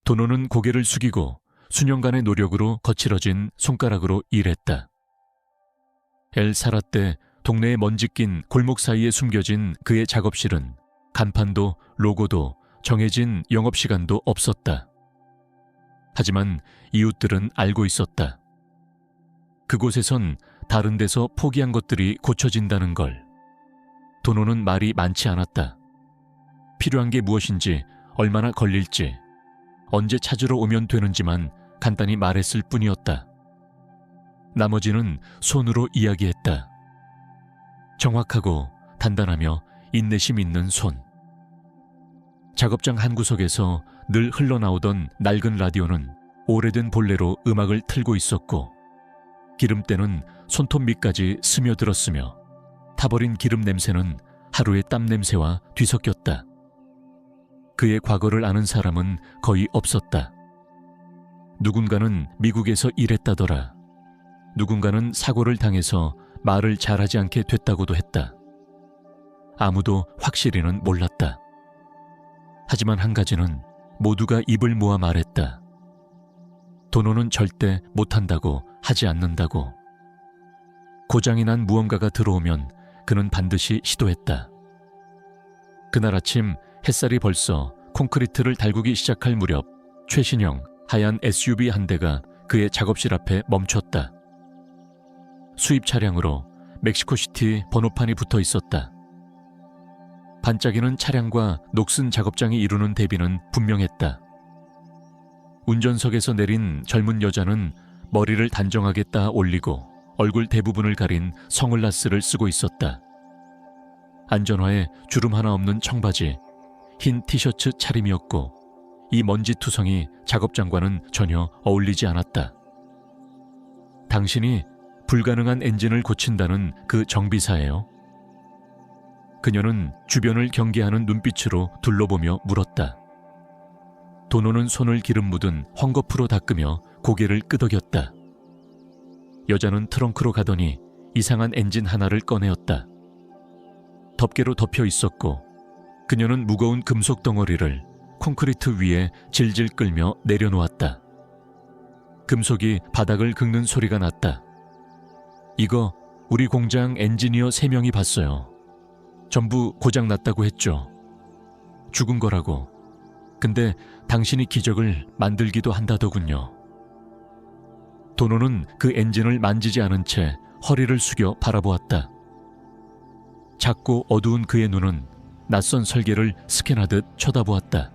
도노는 고개를 숙이고 수년간의 노력으로 거칠어진 손가락으로 일했다. 엘 사라떼 동네에 먼지 낀 골목 사이에 숨겨진 그의 작업실은 간판도 로고도 정해진 영업시간도 없었다. 하지만 이웃들은 알고 있었다. 그곳에선 다른 데서 포기한 것들이 고쳐진다는 걸. 도노는 말이 많지 않았다. 필요한 게 무엇인지, 얼마나 걸릴지, 언제 찾으러 오면 되는지만 간단히 말했을 뿐이었다. 나머지는 손으로 이야기했다. 정확하고 단단하며 인내심 있는 손. 작업장 한 구석에서 늘 흘러나오던 낡은 라디오는 오래된 본래로 음악을 틀고 있었고, 기름때는 손톱 밑까지 스며들었으며 타버린 기름 냄새는 하루의 땀 냄새와 뒤섞였다. 그의 과거를 아는 사람은 거의 없었다. 누군가는 미국에서 일했다더라. 누군가는 사고를 당해서 말을 잘하지 않게 됐다고도 했다. 아무도 확실히는 몰랐다. 하지만 한 가지는 모두가 입을 모아 말했다. 도노는 절대 못한다고, 하지 않는다고. 고장이 난 무언가가 들어오면 그는 반드시 시도했다. 그날 아침 햇살이 벌써 콘크리트를 달구기 시작할 무렵 최신형 하얀 SUV 한 대가 그의 작업실 앞에 멈췄다. 수입 차량으로 멕시코시티 번호판이 붙어 있었다. 반짝이는 차량과 녹슨 작업장이 이루는 대비는 분명했다. 운전석에서 내린 젊은 여자는 머리를 단정하게 따 올리고 얼굴 대부분을 가린 선글라스를 쓰고 있었다. 안전화에 주름 하나 없는 청바지, 흰 티셔츠 차림이었고 이 먼지투성이 작업장과는 전혀 어울리지 않았다. 당신이 불가능한 엔진을 고친다는 그 정비사예요? 그녀는 주변을 경계하는 눈빛으로 둘러보며 물었다. 도노는 손을 기름 묻은 헝겊으로 닦으며 고개를 끄덕였다. 여자는 트렁크로 가더니 이상한 엔진 하나를 꺼내었다. 덮개로 덮여 있었고 그녀는 무거운 금속 덩어리를 콘크리트 위에 질질 끌며 내려놓았다. 금속이 바닥을 긁는 소리가 났다. 이거 우리 공장 엔지니어 3명이 봤어요. 전부 고장났다고 했죠. 죽은 거라고. 근데 당신이 기적을 만들기도 한다더군요. 도노는 그 엔진을 만지지 않은 채 허리를 숙여 바라보았다. 작고 어두운 그의 눈은 낯선 설계를 스캔하듯 쳐다보았다.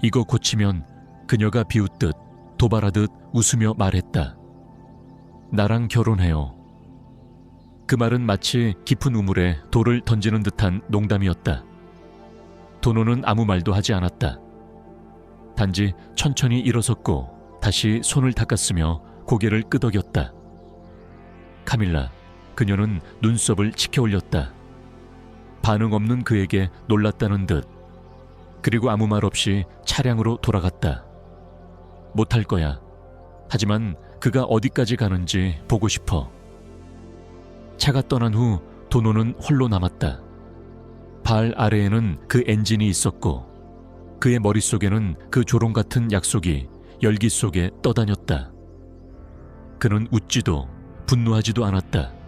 이거 고치면 그녀가 비웃듯 도발하듯 웃으며 말했다. 나랑 결혼해요. 그 말은 마치 깊은 우물에 돌을 던지는 듯한 농담이었다. 도노는 아무 말도 하지 않았다. 단지 천천히 일어섰고 다시 손을 닦았으며 고개를 끄덕였다. 카밀라, 그녀는 눈썹을 치켜 올렸다. 반응 없는 그에게 놀랐다는 듯. 그리고 아무 말 없이 차량으로 돌아갔다. 못할 거야. 하지만 그가 어디까지 가는지 보고 싶어. 차가 떠난 후 도노는 홀로 남았다. 발 아래에는 그 엔진이 있었고 그의 머릿속에는 그 조롱 같은 약속이 열기 속에 떠다녔다. 그는 웃지도 분노하지도 않았다.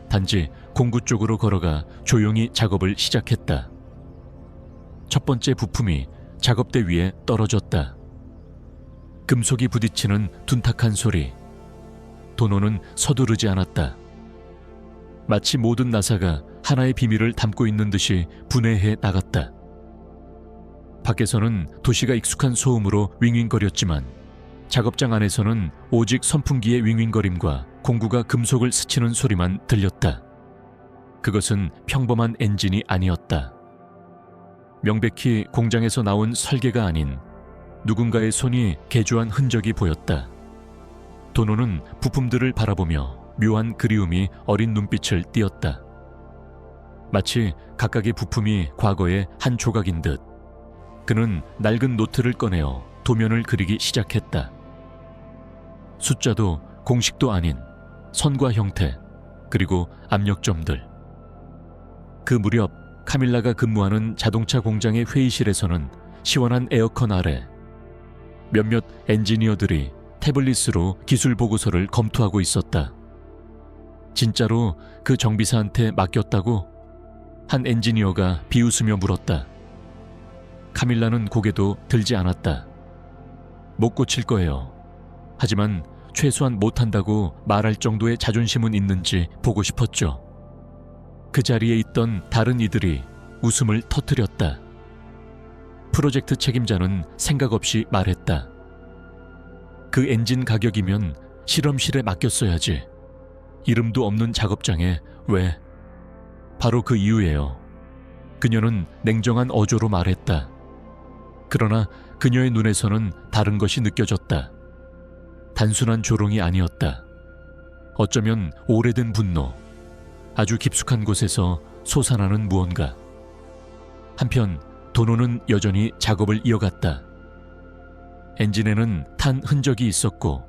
단지 공구 쪽으로 걸어가 조용히 작업을 시작했다. 첫 번째 부품이 작업대 위에 떨어졌다. 금속이 부딪히는 둔탁한 소리. 도노는 서두르지 않았다. 마치 모든 나사가 하나의 비밀을 담고 있는 듯이 분해해 나갔다. 밖에서는 도시가 익숙한 소음으로 윙윙거렸지만 작업장 안에서는 오직 선풍기의 윙윙거림과 공구가 금속을 스치는 소리만 들렸다. 그것은 평범한 엔진이 아니었다. 명백히 공장에서 나온 설계가 아닌 누군가의 손이 개조한 흔적이 보였다. 도노는 부품들을 바라보며 묘한 그리움이 어린 눈빛을 띄었다. 마치 각각의 부품이 과거의 한 조각인 듯 그는 낡은 노트를 꺼내어 도면을 그리기 시작했다. 숫자도 공식도 아닌 선과 형태, 그리고 압력점들. 그 무렵 카밀라가 근무하는 자동차 공장의 회의실에서는 시원한 에어컨 아래 몇몇 엔지니어들이 태블릿으로 기술 보고서를 검토하고 있었다. 진짜로 그 정비사한테 맡겼다고? 한 엔지니어가 비웃으며 물었다. 카밀라는 고개도 들지 않았다. 못 고칠 거예요. 하지만 최소한 못한다고 말할 정도의 자존심은 있는지 보고 싶었죠. 그 자리에 있던 다른 이들이 웃음을 터뜨렸다. 프로젝트 책임자는 생각 없이 말했다. 그 엔진 가격이면 실험실에 맡겼어야지. 이름도 없는 작업장에 왜? 바로 그 이유예요. 그녀는 냉정한 어조로 말했다. 그러나 그녀의 눈에서는 다른 것이 느껴졌다. 단순한 조롱이 아니었다. 어쩌면 오래된 분노, 아주 깊숙한 곳에서 솟아나는 무언가. 한편 도노는 여전히 작업을 이어갔다. 엔진에는 탄 흔적이 있었고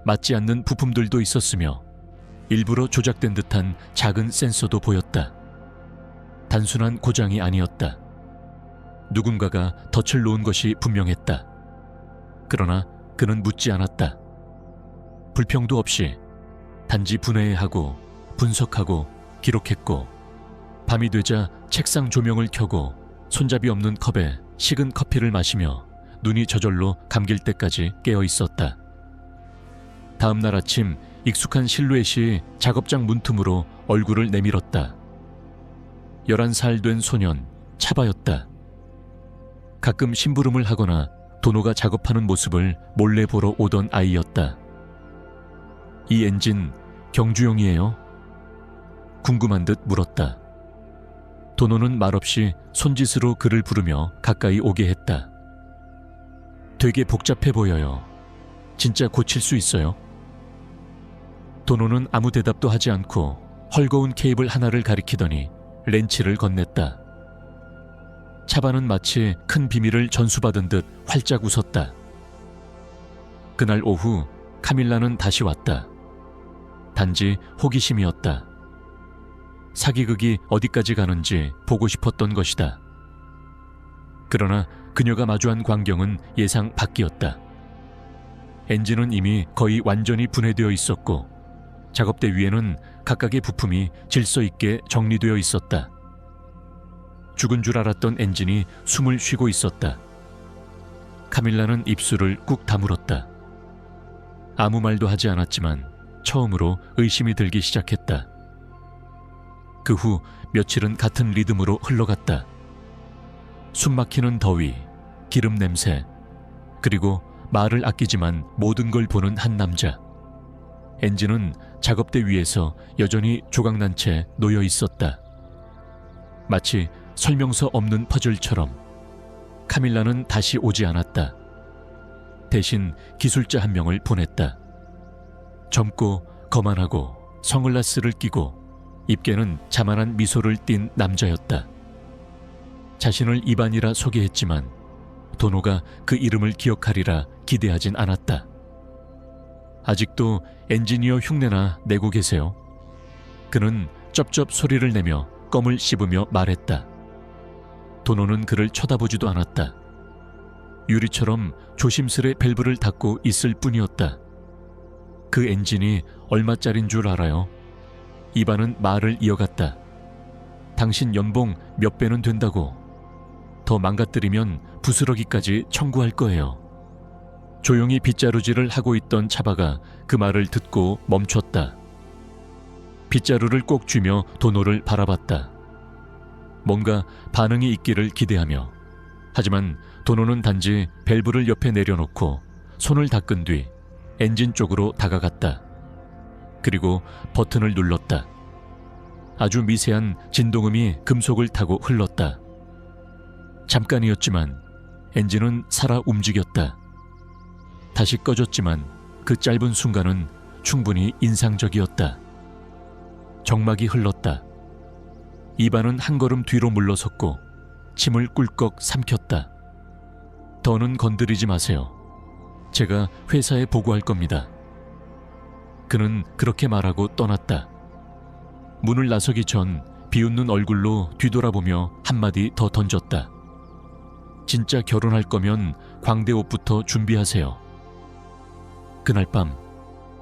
맞지 않는 부품들도 있었으며 일부러 조작된 듯한 작은 센서도 보였다. 단순한 고장이 아니었다. 누군가가 덫을 놓은 것이 분명했다. 그러나 그는 묻지 않았다. 불평도 없이 단지 분해하고 분석하고 기록했고, 밤이 되자 책상 조명을 켜고 손잡이 없는 컵에 식은 커피를 마시며 눈이 저절로 감길 때까지 깨어 있었다. 다음 날 아침 익숙한 실루엣이 작업장 문틈으로 얼굴을 내밀었다. 11살 된 소년 차바였다. 가끔 심부름을 하거나 도노가 작업하는 모습을 몰래 보러 오던 아이였다. 이 엔진 경주용이에요? 궁금한 듯 물었다. 도노는 말없이 손짓으로 그를 부르며 가까이 오게 했다. 되게 복잡해 보여요. 진짜 고칠 수 있어요? 도노는 아무 대답도 하지 않고 헐거운 케이블 하나를 가리키더니 렌치를 건넸다. 차바는 마치 큰 비밀을 전수받은 듯 활짝 웃었다. 그날 오후 카밀라는 다시 왔다. 단지 호기심이었다. 사기극이 어디까지 가는지 보고 싶었던 것이다. 그러나 그녀가 마주한 광경은 예상 밖이었다. 엔진은 이미 거의 완전히 분해되어 있었고 작업대 위에는 각각의 부품이 질서 있게 정리되어 있었다. 죽은 줄 알았던 엔진이 숨을 쉬고 있었다. 카밀라는 입술을 꾹 다물었다. 아무 말도 하지 않았지만 처음으로 의심이 들기 시작했다. 그 후 며칠은 같은 리듬으로 흘러갔다. 숨막히는 더위, 기름 냄새, 그리고 말을 아끼지만 모든 걸 보는 한 남자. 엔진은 작업대 위에서 여전히 조각난 채 놓여 있었다. 마치 설명서 없는 퍼즐처럼. 카밀라는 다시 오지 않았다. 대신 기술자 한 명을 보냈다. 젊고 거만하고 선글라스를 끼고 입계는 자만한 미소를 띤 남자였다. 자신을 이반이라 소개했지만 도노가 그 이름을 기억하리라 기대하진 않았다. 아직도 엔지니어 흉내나 내고 계세요? 그는 쩝쩝 소리를 내며 껌을 씹으며 말했다. 도노는 그를 쳐다보지도 않았다. 유리처럼 조심스레 밸브를 닫고 있을 뿐이었다. 그 엔진이 얼마짜린 줄 알아요? 이반은 말을 이어갔다. 당신 연봉 몇 배는 된다고. 더 망가뜨리면 부스러기까지 청구할 거예요. 조용히 빗자루질을 하고 있던 차바가 그 말을 듣고 멈췄다. 빗자루를 꼭 쥐며 도노를 바라봤다. 뭔가 반응이 있기를 기대하며. 하지만 도노는 단지 밸브를 옆에 내려놓고 손을 닦은 뒤 엔진 쪽으로 다가갔다. 그리고 버튼을 눌렀다. 아주 미세한 진동음이 금속을 타고 흘렀다. 잠깐이었지만 엔진은 살아 움직였다. 다시 꺼졌지만 그 짧은 순간은 충분히 인상적이었다. 정막이 흘렀다. 이반은 한 걸음 뒤로 물러섰고 침을 꿀꺽 삼켰다. 더는 건드리지 마세요. 제가 회사에 보고할 겁니다. 그는 그렇게 말하고 떠났다. 문을 나서기 전 비웃는 얼굴로 뒤돌아보며 한마디 더 던졌다. 진짜 결혼할 거면 광대 옷부터 준비하세요. 그날 밤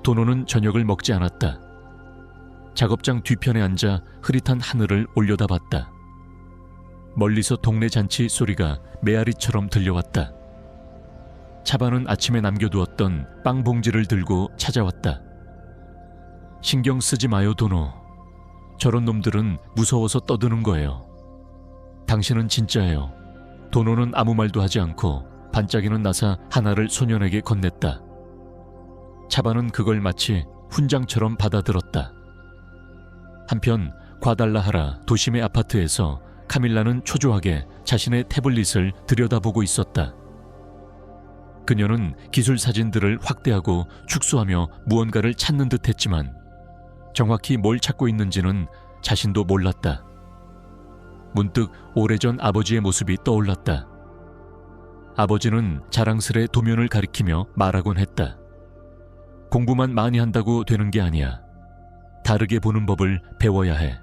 도노는 저녁을 먹지 않았다. 작업장 뒤편에 앉아 흐릿한 하늘을 올려다봤다. 멀리서 동네 잔치 소리가 메아리처럼 들려왔다. 차반은 아침에 남겨두었던 빵 봉지를 들고 찾아왔다. 신경 쓰지 마요, 도노. 저런 놈들은 무서워서 떠드는 거예요. 당신은 진짜예요. 도노는 아무 말도 하지 않고 반짝이는 나사 하나를 소년에게 건넸다. 차반은 그걸 마치 훈장처럼 받아들었다. 한편 과달라하라 도심의 아파트에서 카밀라는 초조하게 자신의 태블릿을 들여다보고 있었다. 그녀는 기술 사진들을 확대하고 축소하며 무언가를 찾는 듯 했지만 정확히 뭘 찾고 있는지는 자신도 몰랐다. 문득 오래전 아버지의 모습이 떠올랐다. 아버지는 자랑스레 도면을 가리키며 말하곤 했다. 공부만 많이 한다고 되는 게 아니야. 다르게 보는 법을 배워야 해.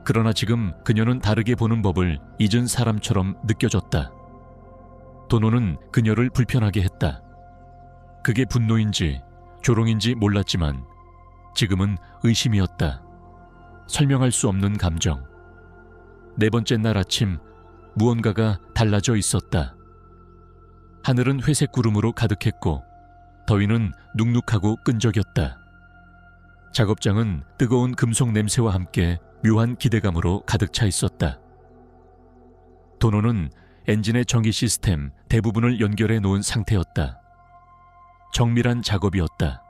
그러나 지금 그녀는 다르게 보는 법을 잊은 사람처럼 느껴졌다. 도노는 그녀를 불편하게 했다. 그게 분노인지 조롱인지 몰랐지만 지금은 의심이었다. 설명할 수 없는 감정. 네 번째 날 아침 무언가가 달라져 있었다. 하늘은 회색 구름으로 가득했고 더위는 눅눅하고 끈적였다. 작업장은 뜨거운 금속 냄새와 함께 묘한 기대감으로 가득 차 있었다. 도노는 엔진의 전기 시스템 대부분을 연결해 놓은 상태였다. 정밀한 작업이었다.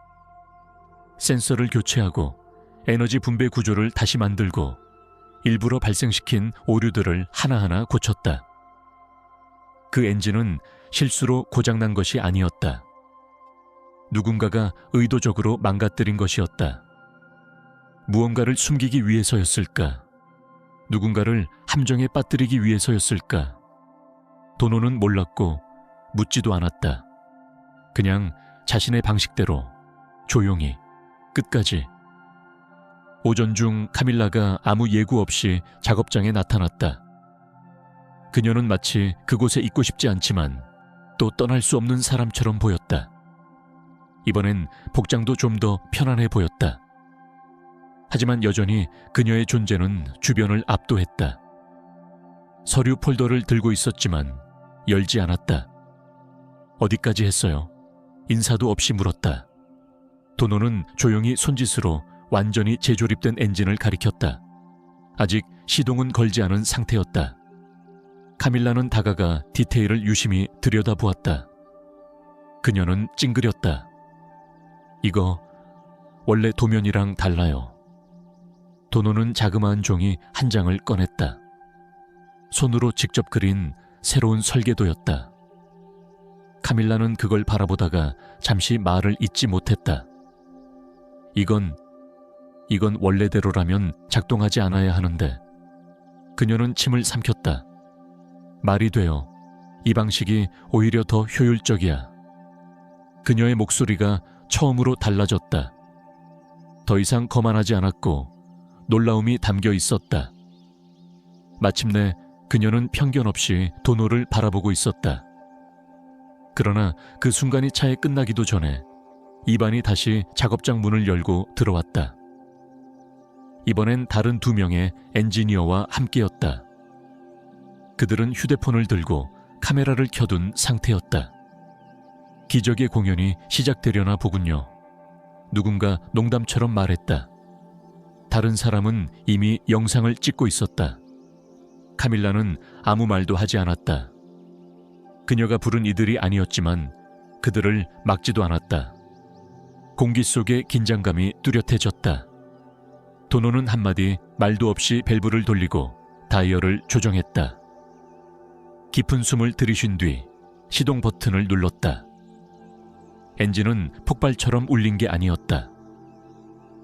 센서를 교체하고 에너지 분배 구조를 다시 만들고 일부러 발생시킨 오류들을 하나하나 고쳤다. 그 엔진은 실수로 고장난 것이 아니었다. 누군가가 의도적으로 망가뜨린 것이었다. 무언가를 숨기기 위해서였을까? 누군가를 함정에 빠뜨리기 위해서였을까? 도노는 몰랐고 묻지도 않았다. 그냥 자신의 방식대로 조용히 끝까지. 오전 중 카밀라가 아무 예고 없이 작업장에 나타났다. 그녀는 마치 그곳에 있고 싶지 않지만 또 떠날 수 없는 사람처럼 보였다. 이번엔 복장도 좀 더 편안해 보였다. 하지만 여전히 그녀의 존재는 주변을 압도했다. 서류 폴더를 들고 있었지만 열지 않았다. 어디까지 했어요? 인사도 없이 물었다. 도노는 조용히 손짓으로 완전히 재조립된 엔진을 가리켰다. 아직 시동은 걸지 않은 상태였다. 카밀라는 다가가 디테일을 유심히 들여다보았다. 그녀는 찡그렸다. 이거 원래 도면이랑 달라요. 도노는 자그마한 종이 한 장을 꺼냈다. 손으로 직접 그린 새로운 설계도였다. 카밀라는 그걸 바라보다가 잠시 말을 잇지 못했다. 이건 원래대로라면 작동하지 않아야 하는데. 그녀는 침을 삼켰다. 말이 돼요. 이 방식이 오히려 더 효율적이야. 그녀의 목소리가 처음으로 달라졌다. 더 이상 거만하지 않았고 놀라움이 담겨 있었다. 마침내 그녀는 편견 없이 도노를 바라보고 있었다. 그러나 그 순간이 차에 끝나기도 전에 이반이 다시 작업장 문을 열고 들어왔다. 이번엔 다른 2명의 엔지니어와 함께였다. 그들은 휴대폰을 들고 카메라를 켜둔 상태였다. 기적의 공연이 시작되려나 보군요. 누군가 농담처럼 말했다. 다른 사람은 이미 영상을 찍고 있었다. 카밀라는 아무 말도 하지 않았다. 그녀가 부른 이들이 아니었지만 그들을 막지도 않았다. 공기 속의 긴장감이 뚜렷해졌다. 도노는 한마디 말도 없이 밸브를 돌리고 다이얼을 조정했다. 깊은 숨을 들이쉰 뒤 시동 버튼을 눌렀다. 엔진은 폭발처럼 울린 게 아니었다.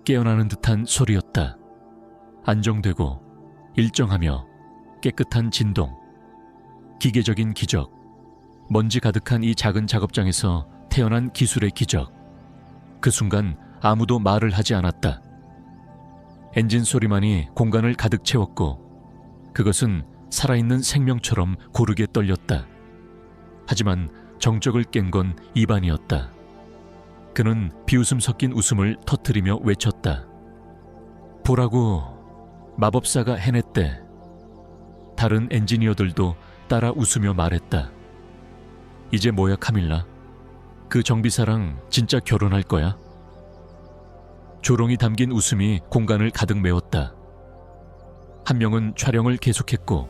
깨어나는 듯한 소리였다. 안정되고 일정하며 깨끗한 진동. 기계적인 기적. 먼지 가득한 이 작은 작업장에서 태어난 기술의 기적. 그 순간 아무도 말을 하지 않았다. 엔진 소리만이 공간을 가득 채웠고 그것은 살아있는 생명처럼 고르게 떨렸다. 하지만 정적을 깬 건 이반이었다. 그는 비웃음 섞인 웃음을 터뜨리며 외쳤다. 보라고, 마법사가 해냈대. 다른 엔지니어들도 따라 웃으며 말했다. 이제 뭐야 카밀라? 그 정비사랑 진짜 결혼할 거야? 조롱이 담긴 웃음이 공간을 가득 메웠다. 한 명은 촬영을 계속했고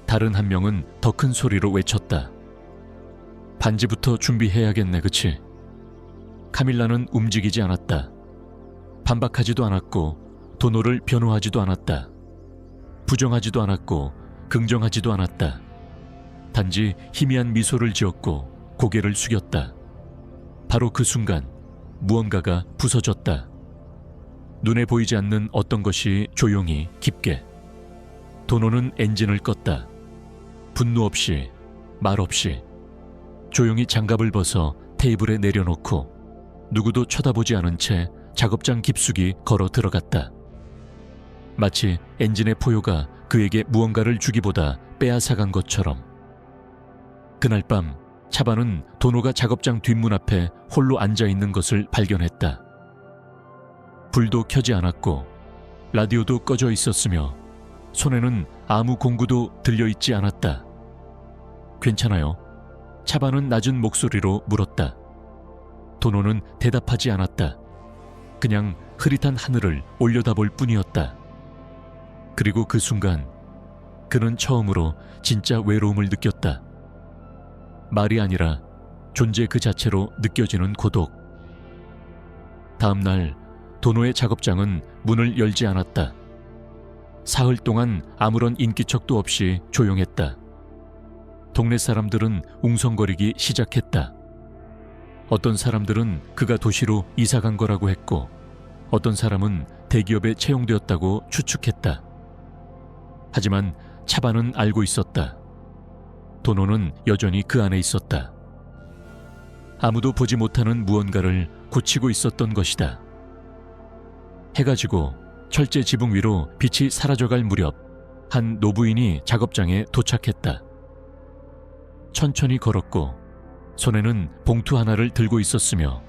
다른 한 명은 더 큰 소리로 외쳤다. 반지부터 준비해야겠네, 그치? 카밀라는 움직이지 않았다. 반박하지도 않았고 도노를 변호하지도 않았다. 부정하지도 않았고 긍정하지도 않았다. 단지 희미한 미소를 지었고 고개를 숙였다. 바로 그 순간 무언가가 부서졌다. 눈에 보이지 않는 어떤 것이 조용히 깊게. 도노는 엔진을 껐다. 분노 없이, 말 없이 조용히 장갑을 벗어 테이블에 내려놓고 누구도 쳐다보지 않은 채 작업장 깊숙이 걸어 들어갔다. 마치 엔진의 포효가 그에게 무언가를 주기보다 빼앗아간 것처럼. 그날 밤 차바는 도노가 작업장 뒷문 앞에 홀로 앉아있는 것을 발견했다. 불도 켜지 않았고 라디오도 꺼져 있었으며 손에는 아무 공구도 들려있지 않았다. 괜찮아요? 차바는 낮은 목소리로 물었다. 도노는 대답하지 않았다. 그냥 흐릿한 하늘을 올려다볼 뿐이었다. 그리고 그 순간 그는 처음으로 진짜 외로움을 느꼈다. 말이 아니라 존재 그 자체로 느껴지는 고독. 다음 날 도노의 작업장은 문을 열지 않았다. 사흘 동안 아무런 인기척도 없이 조용했다. 동네 사람들은 웅성거리기 시작했다. 어떤 사람들은 그가 도시로 이사간 거라고 했고 어떤 사람은 대기업에 채용되었다고 추측했다. 하지만 차바는 알고 있었다. 도노는 여전히 그 안에 있었다. 아무도 보지 못하는 무언가를 고치고 있었던 것이다. 해가 지고 철제 지붕 위로 빛이 사라져갈 무렵 한 노부인이 작업장에 도착했다. 천천히 걸었고 손에는 봉투 하나를 들고 있었으며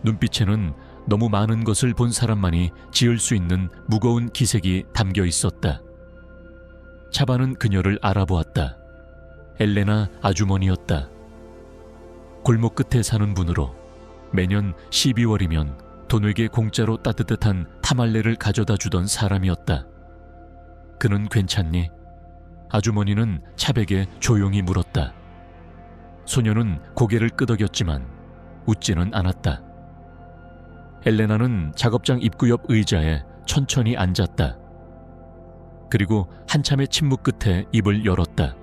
눈빛에는 너무 많은 것을 본 사람만이 지을 수 있는 무거운 기색이 담겨 있었다. 차바는 그녀를 알아보았다. 엘레나 아주머니였다. 골목 끝에 사는 분으로 매년 12월이면 도노에게 공짜로 따뜻한 타말레를 가져다 주던 사람이었다. 그는 괜찮니? 아주머니는 차백에 조용히 물었다. 소녀는 고개를 끄덕였지만 웃지는 않았다. 엘레나는 작업장 입구 옆 의자에 천천히 앉았다. 그리고 한참의 침묵 끝에 입을 열었다.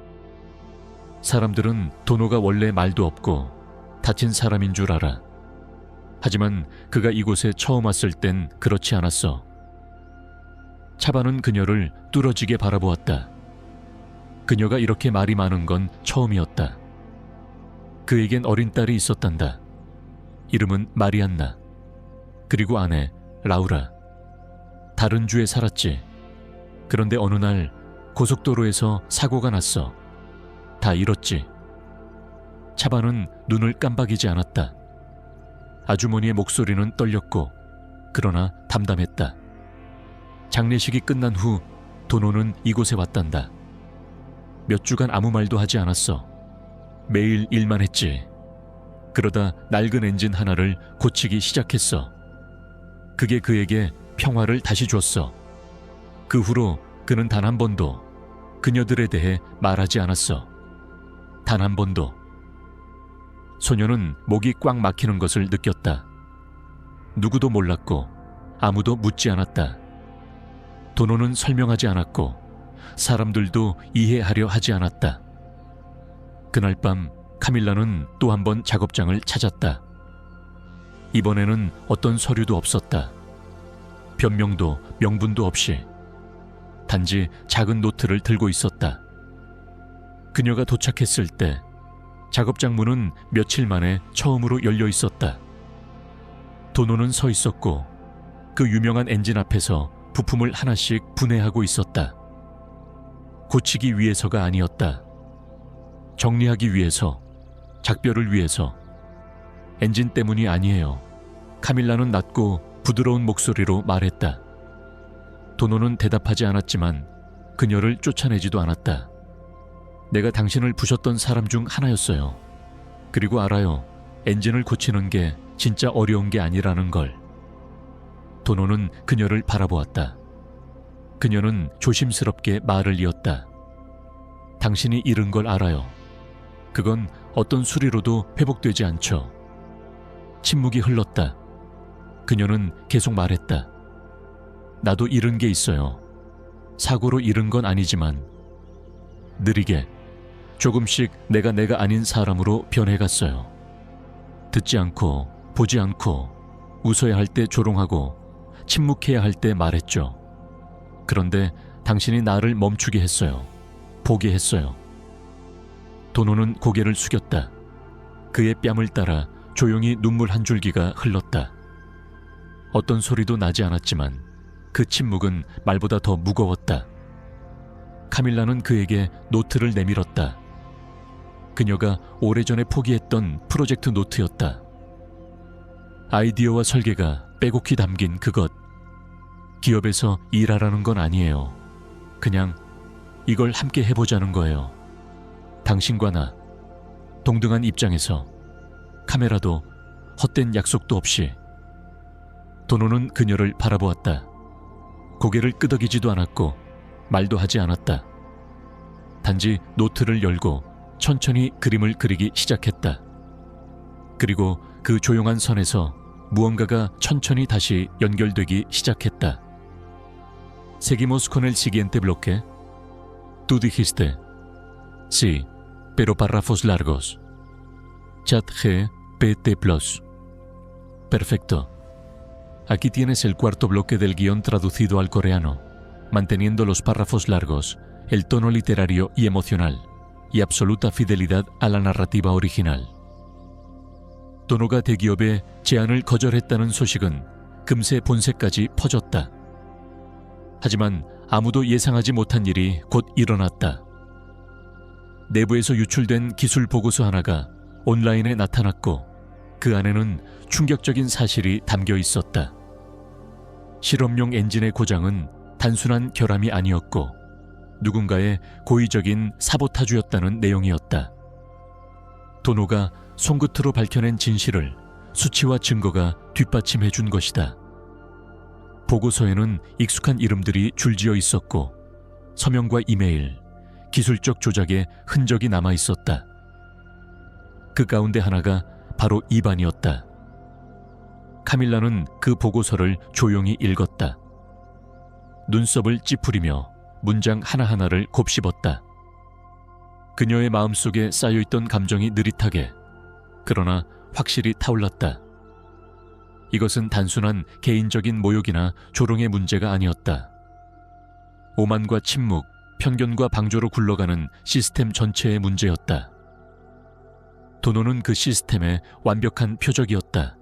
사람들은 도노가 원래 말도 없고 다친 사람인 줄 알아. 하지만 그가 이곳에 처음 왔을 땐 그렇지 않았어. 차바는 그녀를 뚫어지게 바라보았다. 그녀가 이렇게 말이 많은 건 처음이었다. 그에겐 어린 딸이 있었단다. 이름은 마리안나. 그리고 아내 라우라. 다른 주에 살았지. 그런데 어느 날 고속도로에서 사고가 났어. 다 잃었지. 차바는 눈을 깜박이지 않았다. 아주머니의 목소리는 떨렸고 그러나 담담했다. 장례식이 끝난 후 도노는 이곳에 왔단다. 몇 주간 아무 말도 하지 않았어. 매일 일만 했지. 그러다 낡은 엔진 하나를 고치기 시작했어. 그게 그에게 평화를 다시 줬어. 그 후로 그는 단 한 번도 그녀들에 대해 말하지 않았어. 단 한 번도. 소녀는 목이 꽉 막히는 것을 느꼈다. 누구도 몰랐고 아무도 묻지 않았다. 도노는 설명하지 않았고 사람들도 이해하려 하지 않았다. 그날 밤 카밀라는 또 한 번 작업장을 찾았다. 이번에는 어떤 서류도 없었다. 변명도 명분도 없이 단지 작은 노트를 들고 있었다. 그녀가 도착했을 때 작업장 문은 며칠 만에 처음으로 열려 있었다. 도노는 서 있었고 그 유명한 엔진 앞에서 부품을 하나씩 분해하고 있었다. 고치기 위해서가 아니었다. 정리하기 위해서, 작별을 위해서. 엔진 때문이 아니에요. 카밀라는 낮고 부드러운 목소리로 말했다. 도노는 대답하지 않았지만 그녀를 쫓아내지도 않았다. 내가 당신을 부셨던 사람 중 하나였어요. 그리고 알아요. 엔진을 고치는 게 진짜 어려운 게 아니라는 걸. 도노는 그녀를 바라보았다. 그녀는 조심스럽게 말을 이었다. 당신이 잃은 걸 알아요. 그건 어떤 수리로도 회복되지 않죠. 침묵이 흘렀다. 그녀는 계속 말했다. 나도 잃은 게 있어요. 사고로 잃은 건 아니지만 느리게 조금씩 내가 아닌 사람으로 변해갔어요. 듣지 않고 보지 않고 웃어야 할 때 조롱하고 침묵해야 할 때 말했죠. 그런데 당신이 나를 멈추게 했어요. 보게 했어요. 도노는 고개를 숙였다. 그의 뺨을 따라 조용히 눈물 한 줄기가 흘렀다. 어떤 소리도 나지 않았지만 그 침묵은 말보다 더 무거웠다. 카밀라는 그에게 노트를 내밀었다. 그녀가 오래전에 포기했던 프로젝트 노트였다. 아이디어와 설계가 빼곡히 담긴 그것. 기업에서 일하라는 건 아니에요. 그냥 이걸 함께 해보자는 거예요. 당신과 나, 동등한 입장에서. 카메라도 헛된 약속도 없이. 도노는 그녀를 바라보았다. 고개를 끄덕이지도 않았고 말도 하지 않았다. 단지 노트를 열고 천천히 그림을 그리기 시작했다. 그리고 그 조용한 선에서 무언가가 천천히 다시 연결되기 시작했다. Seguimos con el siguiente bloque. Tú dijiste, sí, pero párrafos largos. ChatGPT Plus. Perfecto. Aquí tienes el cuarto bloque del guión traducido al coreano, manteniendo los párrafos largos, el tono literario y emocional, y absoluta fidelidad a la narrativa original. 도노가 대기업에 제안을 거절했다는 소식은 금세 본세까지 퍼졌다. 하지만 아무도 예상하지 못한 일이 곧 일어났다. 내부에서 유출된 기술 보고서 하나가 온라인에 나타났고 그 안에는 충격적인 사실이 담겨 있었다. 실험용 엔진의 고장은 단순한 결함이 아니었고 누군가의 고의적인 사보타주였다는 내용이었다. 도노가 손끝으로 밝혀낸 진실을 수치와 증거가 뒷받침해 준 것이다. 보고서에는 익숙한 이름들이 줄지어 있었고 서명과 이메일, 기술적 조작의 흔적이 남아 있었다. 그 가운데 하나가 바로 이반이었다. 카밀라는 그 보고서를 조용히 읽었다. 눈썹을 찌푸리며 문장 하나하나를 곱씹었다. 그녀의 마음속에 쌓여있던 감정이 느릿하게, 그러나 확실히 타올랐다. 이것은 단순한 개인적인 모욕이나 조롱의 문제가 아니었다. 오만과 침묵, 편견과 방조로 굴러가는 시스템 전체의 문제였다. 도노는 그 시스템의 완벽한 표적이었다.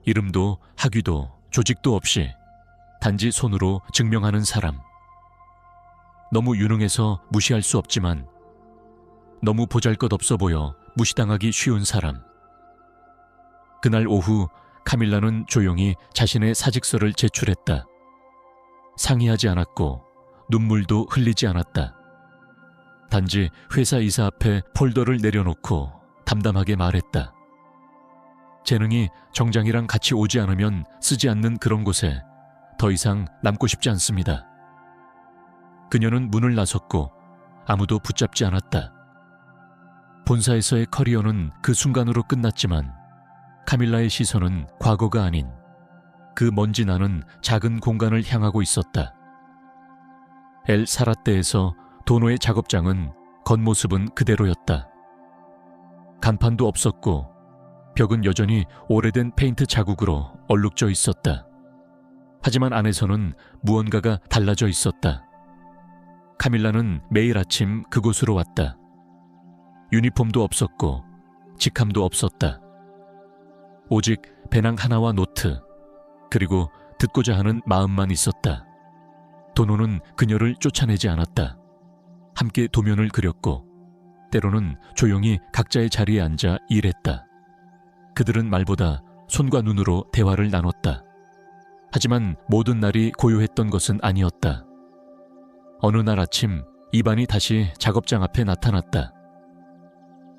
이름도 학위도 조직도 없이 단지 손으로 증명하는 사람. 너무 유능해서 무시할 수 없지만 너무 보잘것없어 보여 무시당하기 쉬운 사람. 그날 오후 카밀라는 조용히 자신의 사직서를 제출했다. 상의하지 않았고 눈물도 흘리지 않았다. 단지 회사 이사 앞에 폴더를 내려놓고 담담하게 말했다. 재능이 정장이랑 같이 오지 않으면 쓰지 않는 그런 곳에 더 이상 남고 싶지 않습니다. 그녀는 문을 나섰고 아무도 붙잡지 않았다. 본사에서의 커리어는 그 순간으로 끝났지만 카밀라의 시선은 과거가 아닌 그 먼지 나는 작은 공간을 향하고 있었다. 엘 사라떼에서 도노의 작업장은 겉모습은 그대로였다. 간판도 없었고 벽은 여전히 오래된 페인트 자국으로 얼룩져 있었다. 하지만 안에서는 무언가가 달라져 있었다. 카밀라는 매일 아침 그곳으로 왔다. 유니폼도 없었고 직함도 없었다. 오직 배낭 하나와 노트, 그리고 듣고자 하는 마음만 있었다. 도노는 그녀를 쫓아내지 않았다. 함께 도면을 그렸고 때로는 조용히 각자의 자리에 앉아 일했다. 그들은 말보다 손과 눈으로 대화를 나눴다. 하지만 모든 날이 고요했던 것은 아니었다. 어느 날 아침 이반이 다시 작업장 앞에 나타났다.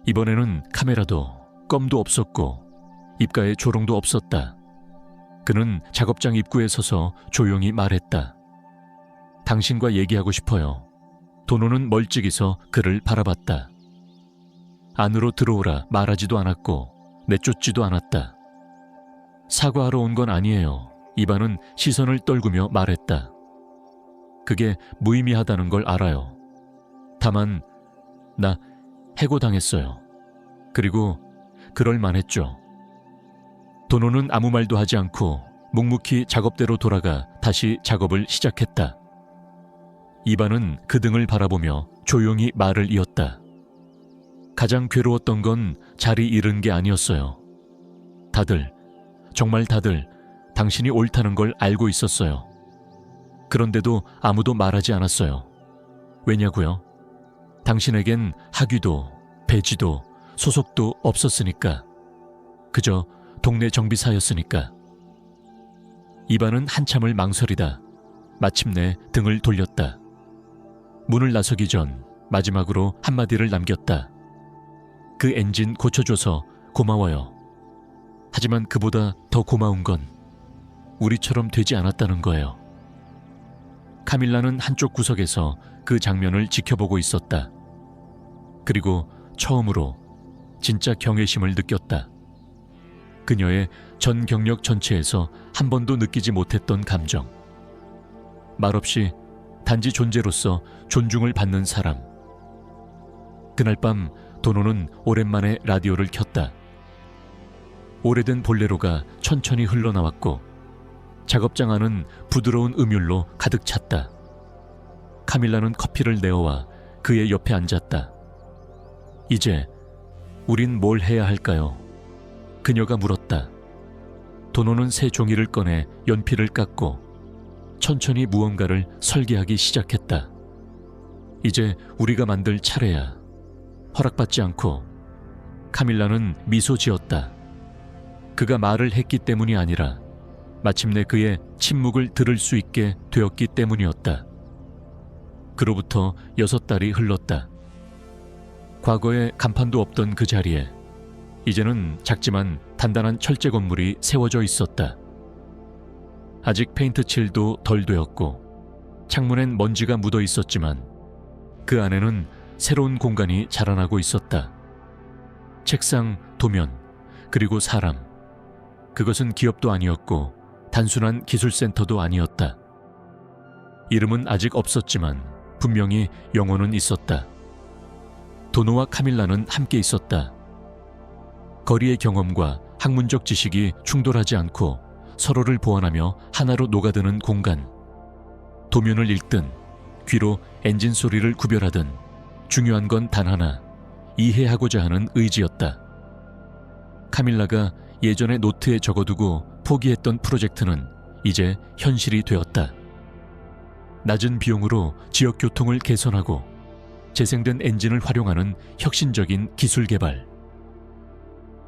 이번에는 카메라도 껌도 없었고 입가에 조롱도 없었다. 그는 작업장 입구에 서서 조용히 말했다. 당신과 얘기하고 싶어요. 도노는 멀찍이 서 그를 바라봤다. 안으로 들어오라 말하지도 않았고 내쫓지도 않았다. 사과하러 온 건 아니에요. 이반은 시선을 떨구며 말했다. 그게 무의미하다는 걸 알아요. 다만 나 해고당했어요. 그리고 그럴 만했죠. 도노는 아무 말도 하지 않고 묵묵히 작업대로 돌아가 다시 작업을 시작했다. 이반은 그 등을 바라보며 조용히 말을 이었다. 가장 괴로웠던 건 자리 잃은 게 아니었어요. 다들, 정말 다들 당신이 옳다는 걸 알고 있었어요. 그런데도 아무도 말하지 않았어요. 왜냐고요? 당신에겐 학위도, 배지도, 소속도 없었으니까. 그저 동네 정비사였으니까. 이반은 한참을 망설이다 마침내 등을 돌렸다. 문을 나서기 전 마지막으로 한마디를 남겼다. 그 엔진 고쳐줘서 고마워요. 하지만 그보다 더 고마운 건 우리처럼 되지 않았다는 거예요. 카밀라는 한쪽 구석에서 그 장면을 지켜보고 있었다. 그리고 처음으로 진짜 경외심을 느꼈다. 그녀의 전 경력 전체에서 한 번도 느끼지 못했던 감정. 말없이 단지 존재로서 존중을 받는 사람. 그날 밤 도노는 오랜만에 라디오를 켰다. 오래된 볼레로가 천천히 흘러나왔고 작업장 안은 부드러운 음율로 가득 찼다. 카밀라는 커피를 내어와 그의 옆에 앉았다. 이제 우린 뭘 해야 할까요? 그녀가 물었다. 도노는 새 종이를 꺼내 연필을 깎고 천천히 무언가를 설계하기 시작했다. 이제 우리가 만들 차례야. 허락받지 않고. 카밀라는 미소 지었다. 그가 말을 했기 때문이 아니라 마침내 그의 침묵을 들을 수 있게 되었기 때문이었다. 그로부터 6달이 흘렀다. 과거에 간판도 없던 그 자리에 이제는 작지만 단단한 철제 건물이 세워져 있었다. 아직 페인트 칠도 덜 되었고 창문엔 먼지가 묻어 있었지만 그 안에는 새로운 공간이 자라나고 있었다. 책상, 도면, 그리고 사람. 그것은 기업도 아니었고 단순한 기술센터도 아니었다. 이름은 아직 없었지만 분명히 영혼은 있었다. 도노와 카밀라는 함께 있었다. 거리의 경험과 학문적 지식이 충돌하지 않고 서로를 보완하며 하나로 녹아드는 공간. 도면을 읽든 귀로 엔진 소리를 구별하든 중요한 건 단 하나, 이해하고자 하는 의지였다. 카밀라가 예전에 노트에 적어두고 포기했던 프로젝트는 이제 현실이 되었다. 낮은 비용으로 지역 교통을 개선하고 재생된 엔진을 활용하는 혁신적인 기술 개발.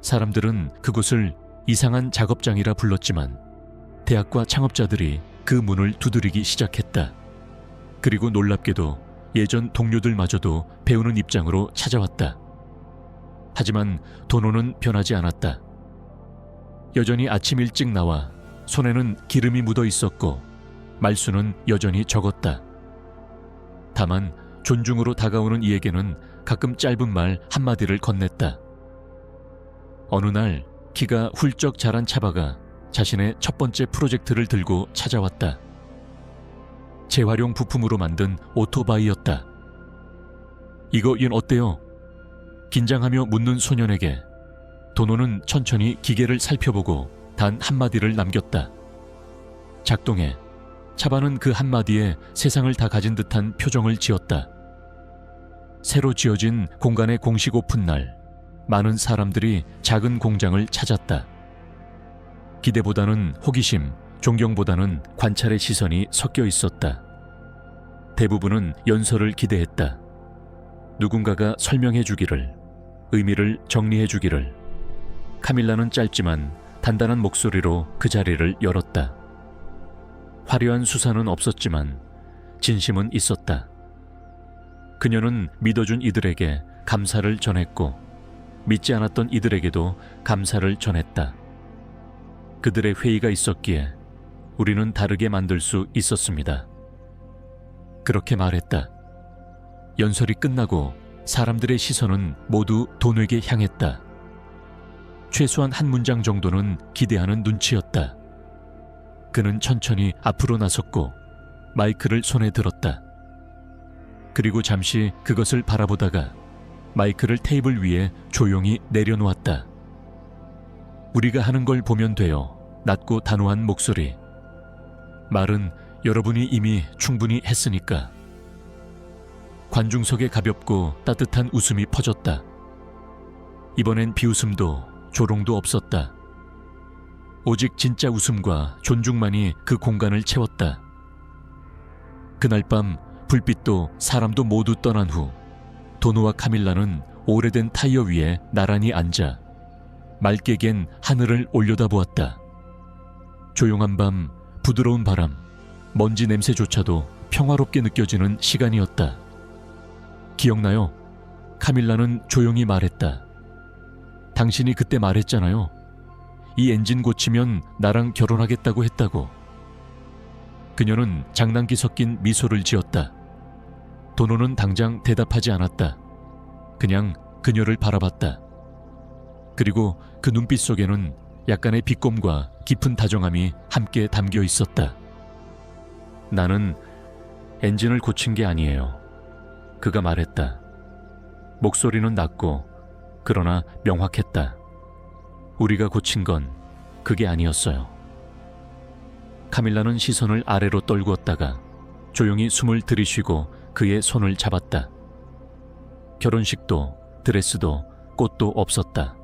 사람들은 그곳을 이상한 작업장이라 불렀지만 대학과 창업자들이 그 문을 두드리기 시작했다. 그리고 놀랍게도 예전 동료들마저도 배우는 입장으로 찾아왔다. 하지만 도노는 변하지 않았다. 여전히 아침 일찍 나와 손에는 기름이 묻어 있었고 말수는 여전히 적었다. 다만 존중으로 다가오는 이에게는 가끔 짧은 말 한마디를 건넸다. 어느 날 키가 훌쩍 자란 차바가 자신의 첫 번째 프로젝트를 들고 찾아왔다. 재활용 부품으로 만든 오토바이였다. 이거 얜 어때요? 긴장하며 묻는 소년에게 도노는 천천히 기계를 살펴보고 단 한마디를 남겼다. 작동해. 차바는 그 한마디에 세상을 다 가진 듯한 표정을 지었다. 새로 지어진 공간의 공식 오픈 날, 많은 사람들이 작은 공장을 찾았다. 기대보다는 호기심, 존경보다는 관찰의 시선이 섞여 있었다. 대부분은 연설을 기대했다. 누군가가 설명해 주기를, 의미를 정리해 주기를. 카밀라는 짧지만 단단한 목소리로 그 자리를 열었다. 화려한 수사는 없었지만 진심은 있었다. 그녀는 믿어준 이들에게 감사를 전했고 믿지 않았던 이들에게도 감사를 전했다. 그들의 회의가 있었기에 우리는 다르게 만들 수 있었습니다. 그렇게 말했다. 연설이 끝나고 사람들의 시선은 모두 돈에게 향했다. 최소한 한 문장 정도는 기대하는 눈치였다. 그는 천천히 앞으로 나섰고 마이크를 손에 들었다. 그리고 잠시 그것을 바라보다가 마이크를 테이블 위에 조용히 내려놓았다. 우리가 하는 걸 보면 돼요. 낮고 단호한 목소리. 말은 여러분이 이미 충분히 했으니까. 관중석에 가볍고 따뜻한 웃음이 퍼졌다. 이번엔 비웃음도 조롱도 없었다. 오직 진짜 웃음과 존중만이 그 공간을 채웠다. 그날 밤 불빛도 사람도 모두 떠난 후 도노와 카밀라는 오래된 타이어 위에 나란히 앉아 맑게 갠 하늘을 올려다보았다. 조용한 밤, 부드러운 바람, 먼지 냄새조차도 평화롭게 느껴지는 시간이었다. 기억나요? 카밀라는 조용히 말했다. 당신이 그때 말했잖아요. 이 엔진 고치면 나랑 결혼하겠다고 했다고. 그녀는 장난기 섞인 미소를 지었다. 도노는 당장 대답하지 않았다. 그냥 그녀를 바라봤다. 그리고 그 눈빛 속에는 약간의 비꼼과 깊은 다정함이 함께 담겨 있었다. 나는 엔진을 고친 게 아니에요. 그가 말했다. 목소리는 낮고 그러나 명확했다. 우리가 고친 건 그게 아니었어요. 카밀라는 시선을 아래로 떨구었다가 조용히 숨을 들이쉬고 그의 손을 잡았다. 결혼식도 드레스도 꽃도 없었다.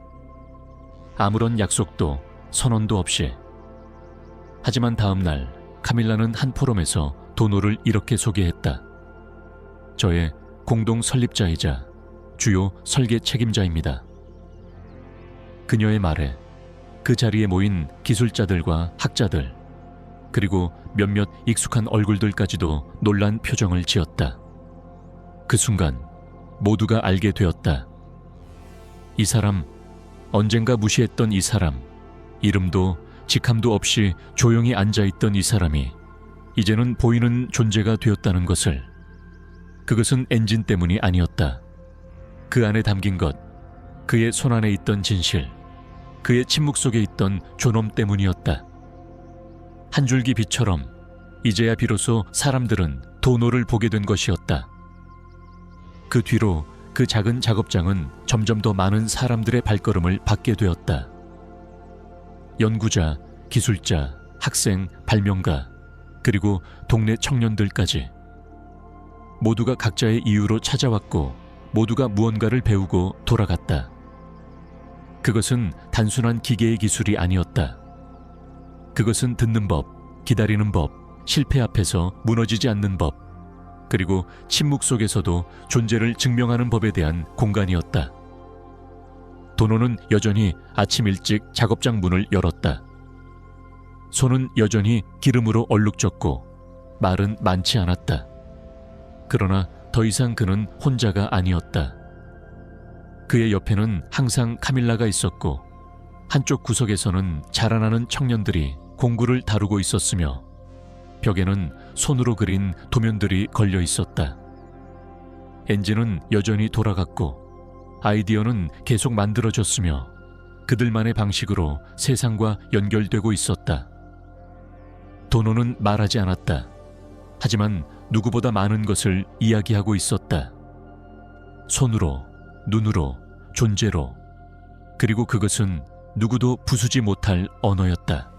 아무런 약속도 선언도 없이. 하지만 다음 날 카밀라는 한 포럼에서 도노를 이렇게 소개했다. 저의 공동 설립자이자 주요 설계 책임자입니다. 그녀의 말에 그 자리에 모인 기술자들과 학자들, 그리고 몇몇 익숙한 얼굴들까지도 놀란 표정을 지었다. 그 순간 모두가 알게 되었다. 이 사람, 언젠가 무시했던 이 사람, 이름도 직함도 없이 조용히 앉아있던 이 사람이 이제는 보이는 존재가 되었다는 것을. 그것은 엔진 때문이 아니었다. 그 안에 담긴 것, 그의 손안에 있던 진실, 그의 침묵 속에 있던 존엄 때문이었다. 한 줄기 빛처럼 이제야 비로소 사람들은 도노를 보게 된 것이었다. 그 뒤로 그 작은 작업장은 점점 더 많은 사람들의 발걸음을 받게 되었다. 연구자, 기술자, 학생, 발명가, 그리고 동네 청년들까지. 모두가 각자의 이유로 찾아왔고 모두가 무언가를 배우고 돌아갔다. 그것은 단순한 기계의 기술이 아니었다. 그것은 듣는 법, 기다리는 법, 실패 앞에서 무너지지 않는 법, 그리고 침묵 속에서도 존재를 증명하는 법에 대한 공간이었다. 도노는 여전히 아침 일찍 작업장 문을 열었다. 손은 여전히 기름으로 얼룩졌고 말은 많지 않았다. 그러나 더 이상 그는 혼자가 아니었다. 그의 옆에는 항상 카밀라가 있었고 한쪽 구석에서는 자라나는 청년들이 공구를 다루고 있었으며 벽에는 손으로 그린 도면들이 걸려 있었다. 엔진은 여전히 돌아갔고 아이디어는 계속 만들어졌으며 그들만의 방식으로 세상과 연결되고 있었다. 도노는 말하지 않았다. 하지만 누구보다 많은 것을 이야기하고 있었다. 손으로, 눈으로, 존재로. 그리고 그것은 누구도 부수지 못할 언어였다.